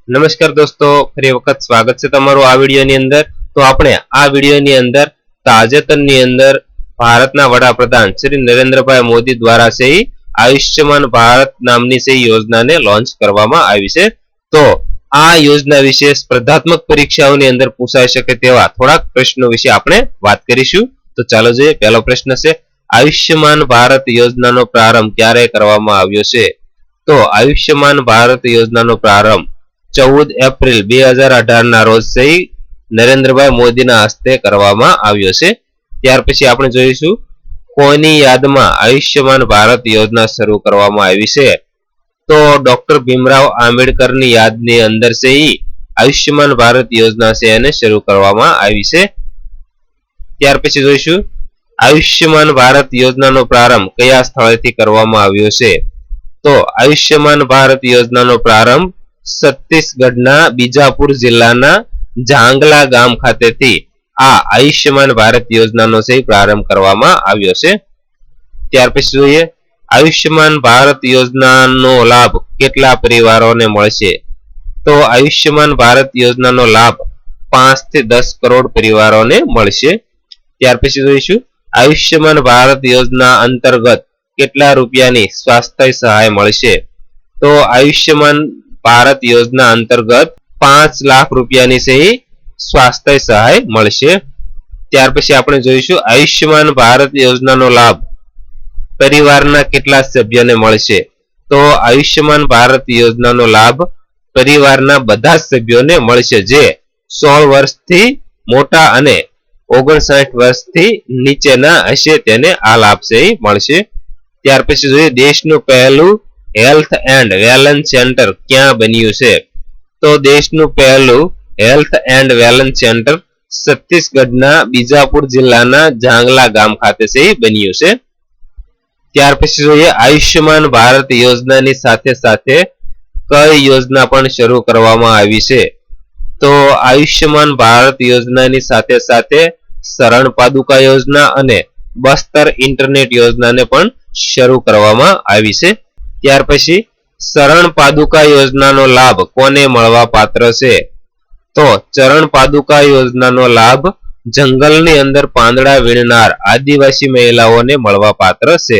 નમસ્કાર દોસ્તો, ફરી વખત સ્વાગત છે તમારું આ વિડીયોની અંદર। તો આપણે આ વિડીયોની અંદર તાજેતરની અંદર ભારતના વડાપ્રધાન શ્રી નરેન્દ્રભાઈ મોદી દ્વારા છે આયુષ્યમાન ભારત નામની છે યોજનાને લોન્ચ કરવામાં આવી છે। તો આ યોજના વિશે સ્પર્ધાત્મક પરીક્ષાઓની અંદર પૂછાઈ શકે તેવા થોડાક પ્રશ્નો વિશે આપણે વાત કરીશું। તો ચાલો જોઈએ। પહેલો પ્રશ્ન છે, આયુષ્યમાન ભારત યોજનાનો પ્રારંભ ક્યારે કરવામાં આવ્યો છે? તો આયુષ્યમાન ભારત યોજનાનો પ્રારંભ 14 એપ્રિલ 2018 ના રોજ છે નરેન્દ્રભાઈ મોદીના હસ્તે કરવામાં આવ્યો છે। ત્યાર પછી આપણે જોઈશું કોની યાદમાં આયુષ્યમાન ભારત યોજના શરૂ કરવામાં આવી છે? તો ડોક્ટર ભીમરાવ આંબેડકરની યાદની અંદર છે આયુષ્યમાન ભારત યોજના છે એને શરૂ કરવામાં આવી છે। ત્યાર પછી જોઈશું આયુષ્યમાન ભારત યોજનાનો પ્રારંભ કયા સ્થળેથી કરવામાં આવ્યો છે? તો આયુષ્યમાન ભારત યોજનાનો પ્રારંભ છત્તીસગઢના બીજાપુર જિલ્લાના જાંગલા ગામ ખાતેથી આ આયુષ્યમાન ભારત યોજનાનો છે પ્રારંભ કરવામાં આવ્યો છે। ત્યાર પછી જોઈએ આયુષ્યમાન ભારત યોજનાનો લાભ કેટલા પરિવારોને મળશે? તો આયુષ્યમાન ભારત યોજનાનો લાભ 5 થી 10 કરોડ પરિવારોને મળશે। ત્યાર પછી જોઈશું આયુષ્યમાન ભારત યોજના અંતર્ગત કેટલા રૂપિયાની સ્વાસ્થ્ય સહાય મળશે? તો આયુષ્યમાન ભારત યોજના અંતર્ગત 5 લાખ રૂપિયાની છે સ્વાસ્થ્ય સહાય મળશે। ત્યાર પછી આપણે જોઈશું આયુષ્યમાન ભારત યોજનાનો લાભ પરિવારના કેટલા સભ્યોને મળશે? તો આયુષ્યમાન ભારત યોજનાનો લાભ પરિવારના બધા જ સભ્યોને મળશે જે 16 વર્ષથી મોટા અને 59 વર્ષથી નીચેના હશે તેને આ લાભ છે મળશે। ત્યાર પછી જોઈએ દેશનું પહેલું હેલ્થ એન્ડ વેલનેસ સેન્ટર ક્યાં બન્યું છે? તો દેશનું પહેલું હેલ્થ એન્ડ વેલનેસ સેન્ટર છત્તીસગઢના બીજાપુર જિલ્લાના જાંગલા ગામ ખાતે છે બન્યું છે। ત્યાર પછી જોઈએ આયુષ્યમાન ભારત યોજનાની સાથે સાથે કઈ યોજના પણ શરૂ કરવામાં આવી છે? તો આયુષ્યમાન ભારત યોજનાની સાથે સાથે શરણ પાદુકા યોજના અને બસ્તર ઇન્ટરનેટ યોજનાને પણ શરૂ કરવામાં આવી છે। ત્યાર પછી શરણ પાદુકા યોજનાનો લાભ કોને મળવા પાત્ર છે? તો ચરણ પાદુકા યોજનાનો લાભ જંગલની અંદર પાંદડા વીણનાર આદિવાસી મહિલાઓને મળવા પાત્ર છે।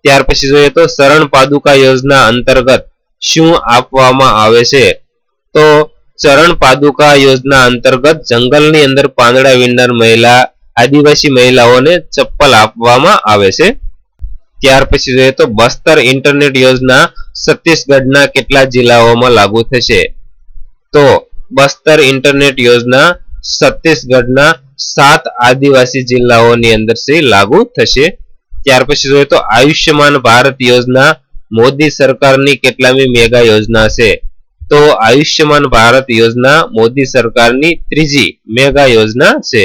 ત્યાર પછી જોઈએ તો શરણ પાદુકા યોજના અંતર્ગત શું આપવામાં આવે છે? તો ચરણ પાદુકા યોજના અંતર્ગત જંગલની અંદર પાંદડા વીણનાર આદિવાસી મહિલાઓને ચપ્પલ આપવામાં આવે છે। ત્યાર પછી જોઈએ તો બસ્તર ઇન્ટરનેટ યોજના છત્તીસગઢના કેટલા જિલ્લાઓમાં લાગુ થશે? તો બસ્તર ઇન્ટરનેટ યોજના છત્તીસગઢના 7 આદિવાસી જિલ્લાઓની અંદર છે લાગુ થશે। ત્યાર પછી જોઈએ તો આયુષ્યમાન ભારત યોજના મોદી સરકારની કેટલામી મેગા યોજના છે? તો આયુષ્યમાન ભારત યોજના મોદી સરકારની 3જી મેગા યોજના છે।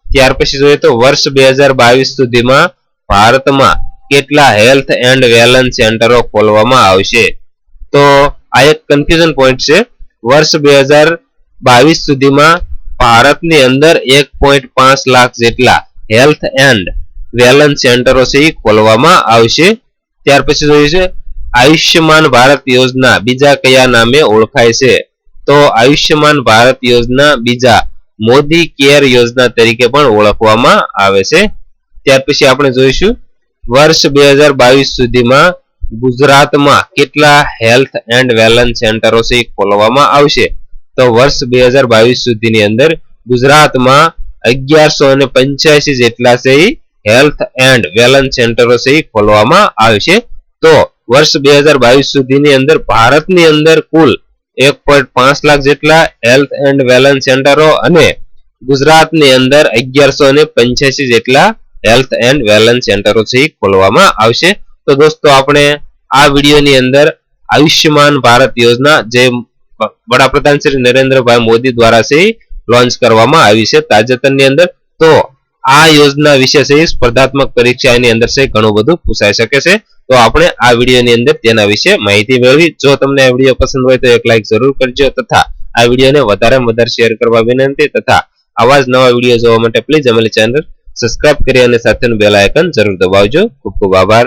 ત્યાર પછી જોઈએ તો વર્ષ 2022 સુધીમાં ભારતમાં કેટલા હેલ્થ એન્ડ વેલનેસ સેન્ટરો ખોલવામાં આવશે? તો આ એક કન્ફ્યુઝન પોઈન્ટ છે। વર્ષ 2022 સુધીમાં ભારતની અંદર 1.5 લાખ જેટલા હેલ્થ એન્ડ વેલનેસ સેન્ટરો છે ખોલવામાં આવશે। ત્યાર પછી જોઈએ છે આયુષ્યમાન ભારત યોજના બીજા કયા નામે ઓળખાય છે? તો આયુષ્યમાન ભારત યોજના બીજા મોદી કેર યોજના તરીકે પણ ઓળખવામાં આવે છે। ત્યાર પછી આપણે જોઈશું વર્ષ 2022 સુધીમાં ગુજરાતમાં કેટલા હેલ્થ એન્ડ વેલનેસ સેન્ટરો છે ખોલવામાં આવશે? તો વર્ષ 2022 સુધીની અંદર ગુજરાતમાં 1185 જેટલા છે હેલ્થ એન્ડ વેલનેસ સેન્ટરો છે ખોલવામાં આવશે। તો વર્ષ 2022 સુધીની અંદર ભારતની અંદર કુલ 1.5 લાખ જેટલા હેલ્થ એન્ડ વેલનેસ સેન્ટરો અને ગુજરાતની અંદર 1185 જેટલા હેલ્થ એન્ડ વેલનેસ સેન્ટરો છે ખોલવામાં આવશે। તો દોસ્તો આપણે આ વિડીયોની અંદર આયુષ્યમાન ભારત યોજના જે વડાપ્રધાન શ્રી નરેન્દ્રભાઈ મોદી દ્વારા છે લોન્ચ કરવામાં આવી છે તાજેતરની અંદર, તો આ યોજના વિશે છે સ્પર્ધાત્મક પરીક્ષાની અંદર છે ઘણું બધું પૂછાઈ શકે છે। તો આપણે આ વિડીયોની અંદર તેના વિશે માહિતી મેળવી। જો તમને આ વિડીયો પસંદ હોય તો એક લાઈક જરૂર કરજો તથા આ વિડીયોને વધારેમાં વધારે શેર કરવા વિનંતી તથા આવા જ નવા વિડીયો જોવા માટે પ્લીઝ અમારી ચેનલ સબસ્ક્રાઇબ કરી અને સાથેનું બેલ આઇકન જરૂર દબાવજો। ખૂબ ખૂબ આભાર।